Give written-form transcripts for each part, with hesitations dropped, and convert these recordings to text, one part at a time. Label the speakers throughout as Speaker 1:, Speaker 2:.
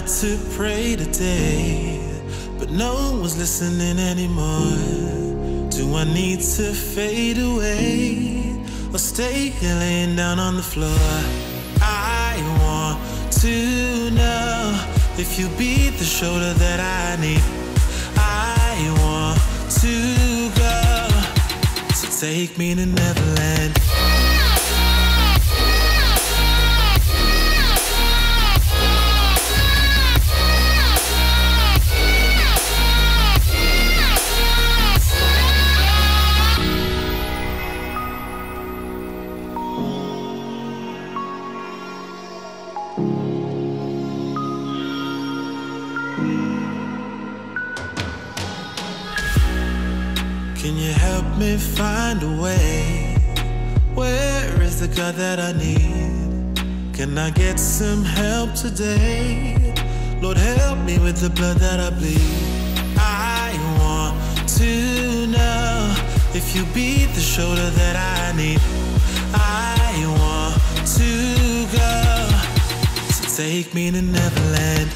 Speaker 1: to pray today, but no one's listening anymore. Do I need to fade away or stay here laying down on the floor? I want to know if you'll be the shoulder that I need. I want to go, so take me to Neverland. Can you help me find a way? Where is the God that I need? Can I get some help today? Lord, help me with the blood that I bleed. I want to know if you be the shoulder that I need. I want to go, so take me to Neverland.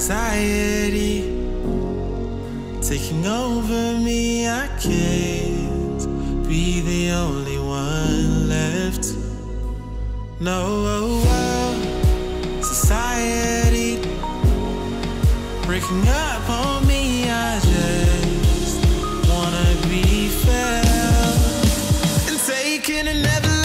Speaker 1: Anxiety taking over me, I can't be the only one left. No, society breaking up on me, I just wanna be felt and taken and never left.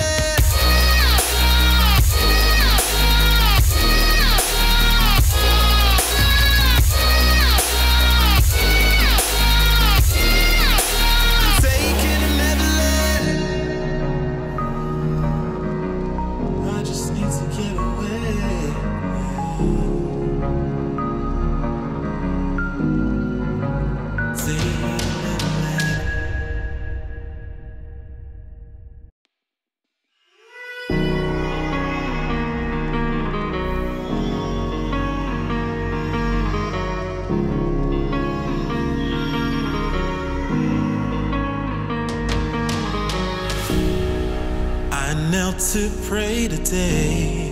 Speaker 1: I knelt to pray today,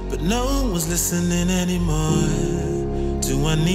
Speaker 1: but no one's listening anymore. Do I need